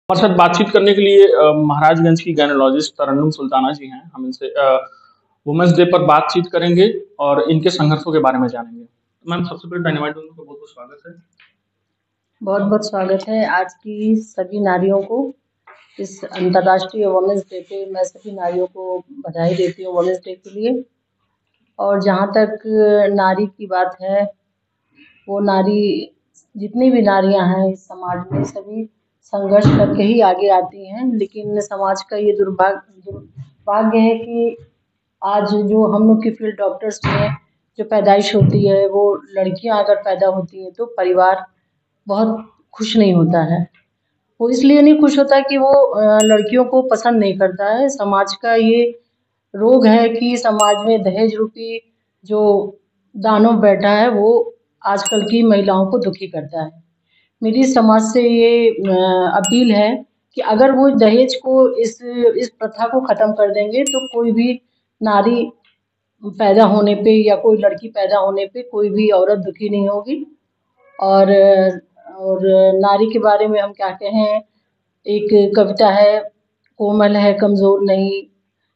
हमारे साथ बातचीत करने के लिए महाराजगंज की गायनोलॉजिस्ट तरन्नुम सुल्ताना जी हैं। हम इनसे वुमेन्स डे पर बातचीत करेंगे और इनके संघर्षों के बारे में जानेंगे। मैम, सबसे पहले डायनामाइट में बहुत बहुत स्वागत है। बहुत बहुत स्वागत है आज की सभी नारियों को। इस अंतर्राष्ट्रीय वुमेन्स डे पे मैं सभी नारियों को बधाई देती हूँ वुमेन्स डे के लिए। और जहाँ तक नारी की बात है, वो नारी जितनी भी नारियाँ हैं इस समाज में सभी संघर्ष करके ही आगे आती हैं। लेकिन समाज का ये दुर्भाग्य है कि आज जो हम लोग की फील्ड डॉक्टर्स में जो पैदाइश होती है, वो लड़कियां अगर पैदा होती हैं तो परिवार बहुत खुश नहीं होता है। वो इसलिए नहीं खुश होता कि वो लड़कियों को पसंद नहीं करता है। समाज का ये रोग है कि समाज में दहेज रूपी जो दानव बैठा है वो आजकल की महिलाओं को दुखी करता है। मेरी समाज से ये अपील है कि अगर वो दहेज को इस प्रथा को ख़त्म कर देंगे तो कोई भी नारी पैदा होने पे या कोई लड़की पैदा होने पे कोई भी औरत दुखी नहीं होगी। और नारी के बारे में हम क्या कहें, एक कविता है, कोमल है कमज़ोर नहीं,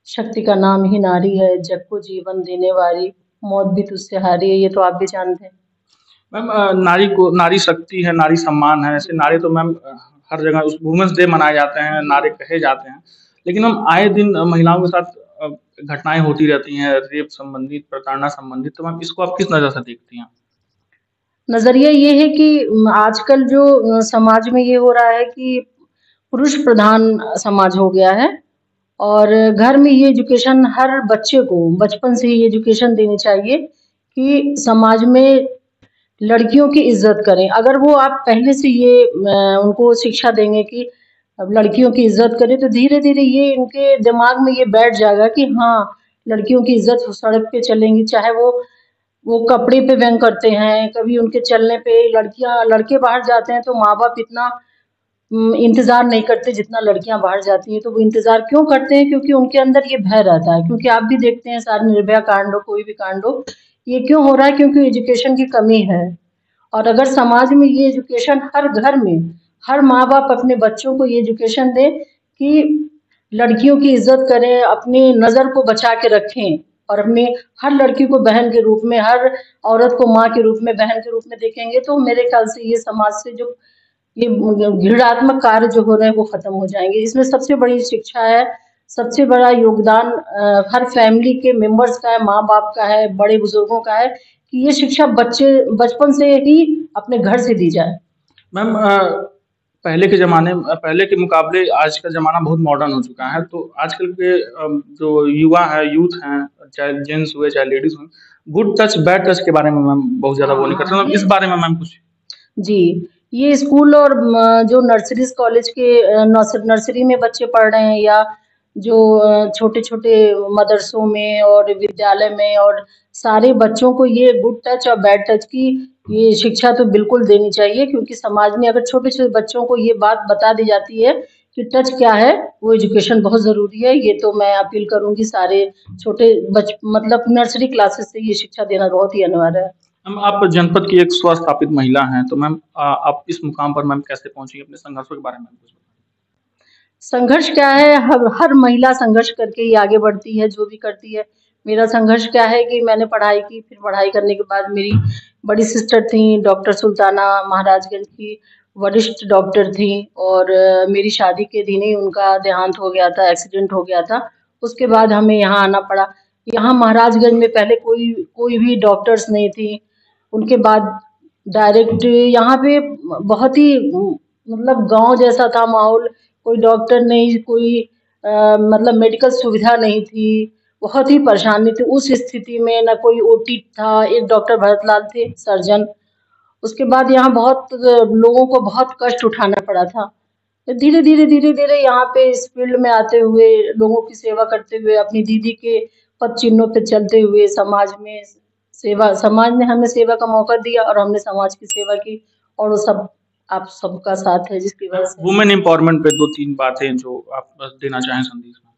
शक्ति का नाम ही नारी है, जग को जीवन देने वाली, मौत भी तुझसे हारी है। ये तो आप भी जानते हैं। मैम, नारी शक्ति है, नारी सम्मान है, ऐसे नारे तो मैम हर जगह उस वुमेन्स डे मनाए जाते हैं, नारे कहे जाते हैं। लेकिन हम आए दिन महिलाओं के साथ घटनाएं होती रहती हैं, रेप संबंधित, प्रताड़ना संबंधित। तो मैम, इसको आप किस नज़र से देखती हैं? नज़रिया ये है कि आजकल जो समाज में ये हो रहा है कि पुरुष प्रधान समाज हो गया है और घर में ये एजुकेशन हर बच्चे को बचपन से ही एजुकेशन देनी चाहिए कि समाज में लड़कियों की इज्जत करें। अगर वो आप पहले से ये उनको शिक्षा देंगे कि अब लड़कियों की इज्जत करें तो धीरे धीरे ये इनके दिमाग में ये बैठ जाएगा कि हाँ, लड़कियों की इज्जत सड़क पे चलेंगी, चाहे वो कपड़े पे व्यंग करते हैं, कभी उनके चलने पे। लड़के बाहर जाते हैं तो माँ बाप इतना इंतज़ार नहीं करते जितना लड़कियां बाहर जाती हैं। तो वो इंतज़ार क्यों करते हैं? क्योंकि उनके अंदर ये भय रहता है। क्योंकि आप भी देखते हैं सारे निर्भया कांड हो, कोई भी कांड हो, ये क्यों हो रहा है? क्योंकि एजुकेशन की कमी है। और अगर समाज में ये एजुकेशन हर घर में हर माँ बाप अपने बच्चों को ये एजुकेशन दें कि लड़कियों की इज्जत करें, अपनी नज़र को बचा के रखें और अपनी हर लड़की को बहन के रूप में, हर औरत को माँ के रूप में, बहन के रूप में देखेंगे, तो मेरे ख्याल से ये समाज से जो ये घृणात्मक कार्य जो हो रहे हैं वो खत्म हो जाएंगे। इसमें सबसे बड़ी शिक्षा है, सबसे बड़ा योगदान हर फैमिली के मेंबर्स का है, माँ बाप का है, बड़े बुजुर्गों का है कि ये शिक्षा बच्चे बचपन से ही अपने घर से दी जाए। मैम, पहले के मुकाबले आज का ज़माना बहुत मॉडर्न हो चुका है। तो आजकल के जो युवा हैं, यूथ हैं, चाहे जेंट्स हुए चाहे लेडीज़ हुए, गुड टच बैड टच के बारे में मैम बहुत ज़्यादा वो नहीं करते। मतलब इस बारे में मैम कुछ? जी, ये स्कूल और जो नर्सरीज़ कॉलेज के नर्सरी में बच्चे पढ़ रहे हैं या जो छोटे-छोटे मदरसों में और विद्यालय में, और सारे बच्चों को ये गुड टच और बैड टच की ये शिक्षा तो बिल्कुल देनी चाहिए। क्योंकि समाज में अगर छोटे-छोटे बच्चों को ये बात बता दी जाती है कि टच क्या है, वो एजुकेशन बहुत ज़रूरी है। ये तो मैं अपील करूँगी सारे छोटे मतलब नर्सरी क्लासेस से ये शिक्षा देना बहुत ही अनिवार्य है। मैम, आप जनपद की एक स्वस्थापित महिला हैं, तो मैम आप इस मुकाम पर मैम कैसे पहुँची? अपने संघर्षों के बारे में कुछ बताएँ। संघर्ष क्या है? हर महिला संघर्ष करके ही आगे बढ़ती है, जो भी करती है। मेरा संघर्ष क्या है कि मैंने पढ़ाई की, फिर पढ़ाई करने के बाद मेरी बड़ी सिस्टर थी डॉक्टर सुल्ताना, महाराजगंज की वरिष्ठ डॉक्टर थी, और मेरी शादी के दिन ही उनका देहांत हो गया था, एक्सीडेंट हो गया था। उसके बाद हमें यहाँ आना पड़ा। यहाँ महाराजगंज में पहले कोई भी डॉक्टर्स नहीं थी। उनके बाद डायरेक्ट यहाँ पे बहुत ही मतलब गाँव जैसा था माहौल। कोई डॉक्टर नहीं, कोई मतलब मेडिकल सुविधा नहीं थी, बहुत ही परेशानी थी। उस स्थिति में ना कोई ओटी था, एक डॉक्टर भरतलाल थे सर्जन। उसके बाद यहाँ बहुत लोगों को बहुत कष्ट उठाना पड़ा था। तो धीरे-धीरे यहाँ पे इस फील्ड में आते हुए, लोगों की सेवा करते हुए, अपनी दीदी के पद चिन्हों पे चलते हुए समाज ने हमें सेवा का मौका दिया और हमने समाज की सेवा की, और वो सब आप सबका साथ है जिसकी वजह से। वुमेन एम्पावरमेंट पे 2-3 बातें जो आप बस देना चाहें संदेश में?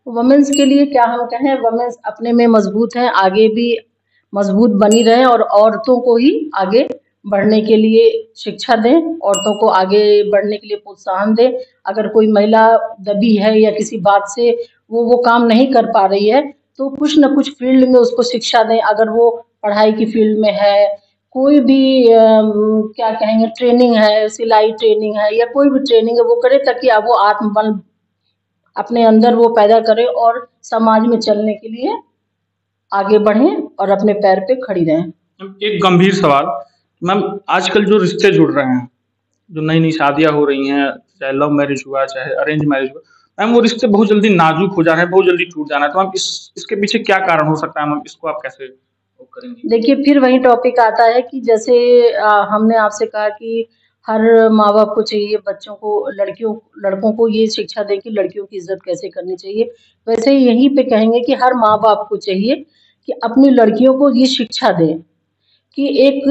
वुमेन्स के लिए क्या हम कहें, वुमेन्स अपने में मजबूत हैं, आगे भी मजबूत बनी रहे और औरतों को ही आगे बढ़ने के लिए शिक्षा दें, औरतों को आगे बढ़ने के लिए प्रोत्साहन दें। अगर कोई महिला दबी है या किसी बात से वो काम नहीं कर पा रही है, तो कुछ न कुछ फ़ील्ड में उसको शिक्षा दें। अगर वो पढ़ाई की फ़ील्ड में है, कोई भी क्या कहेंगे ट्रेनिंग है, सिलाई ट्रेनिंग है या कोई भी ट्रेनिंग है वो करे, ताकि अब वो आत्मबल अपने अंदर वो पैदा करे और समाज में चलने के लिए आगे बढ़ें और अपने पैर पे खड़ी रहें। एक गंभीर सवाल मैम, आजकल जो रिश्ते जुड़ रहे हैं, जो नई-नई शादियाँ हो रही हैं, चाहे लव मैरिज हुआ, चाहे अरेंज मैरिज हुआ, मैम वो रिश्ते बहुत जल्दी नाज़ुक हो जा रहे हैं, बहुत जल्दी टूट जा रहे हैं। तो मैम इसके पीछे क्या कारण हो सकता है मैम? इसको आप कैसे वो करेंगी? देखिए, फिर वही टॉपिक आता है कि जैसे हमने आपसे कहा कि हर माँ-बाप को चाहिए बच्चों को लड़कों को ये शिक्षा दें कि लड़कियों की इज़्ज़त कैसे करनी चाहिए। वैसे ही यहीं पे कहेंगे कि हर माँ-बाप को चाहिए कि अपनी लड़कियों को ये शिक्षा दें कि एक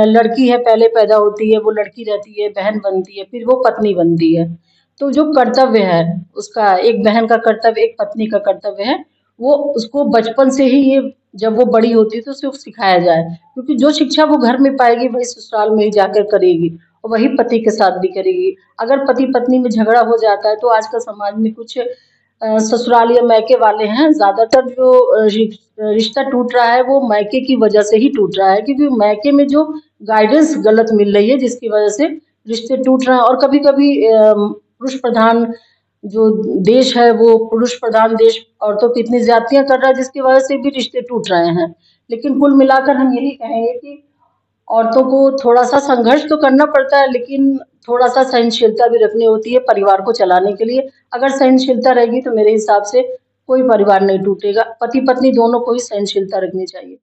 लड़की है, पहले पैदा होती है, वो लड़की रहती है, बहन बनती है, फिर वो पत्नी बनती है। तो जो कर्तव्य है उसका, एक बहन का कर्तव्य, एक पत्नी का कर्तव्य है, वो उसको बचपन से ही ये जब वो बड़ी होती है तो उसे सिखाया जाए, क्योंकि जो शिक्षा वो घर में पाएगी वही ससुराल में ही जाकर करेगी और वही पति के साथ भी करेगी। अगर पति-पत्नी में झगड़ा हो जाता है तो आजकल समाज में कुछ ससुराल या मायके वाले हैं, ज़्यादातर जो रिश्ता टूट रहा है वो मायके की वजह से ही टूट रहा है, क्योंकि मायके में जो गाइडेंस गलत मिल रही है जिसकी वजह से रिश्ते टूट रहे हैं। और कभी-कभी पुरुष प्रधान जो देश है वो पुरुष प्रधान देश औरतों की इतनी ज़्यादतियाँ कर रहा है जिसकी वजह से भी रिश्ते टूट रहे हैं। लेकिन कुल मिलाकर हम यही कहेंगे कि औरतों को थोड़ा-सा संघर्ष तो करना पड़ता है, लेकिन थोड़ा-सा सहनशीलता भी रखनी होती है परिवार को चलाने के लिए। अगर सहनशीलता रहेगी तो मेरे हिसाब से कोई परिवार नहीं टूटेगा। पति-पत्नी दोनों को ही सहनशीलता रखनी चाहिए।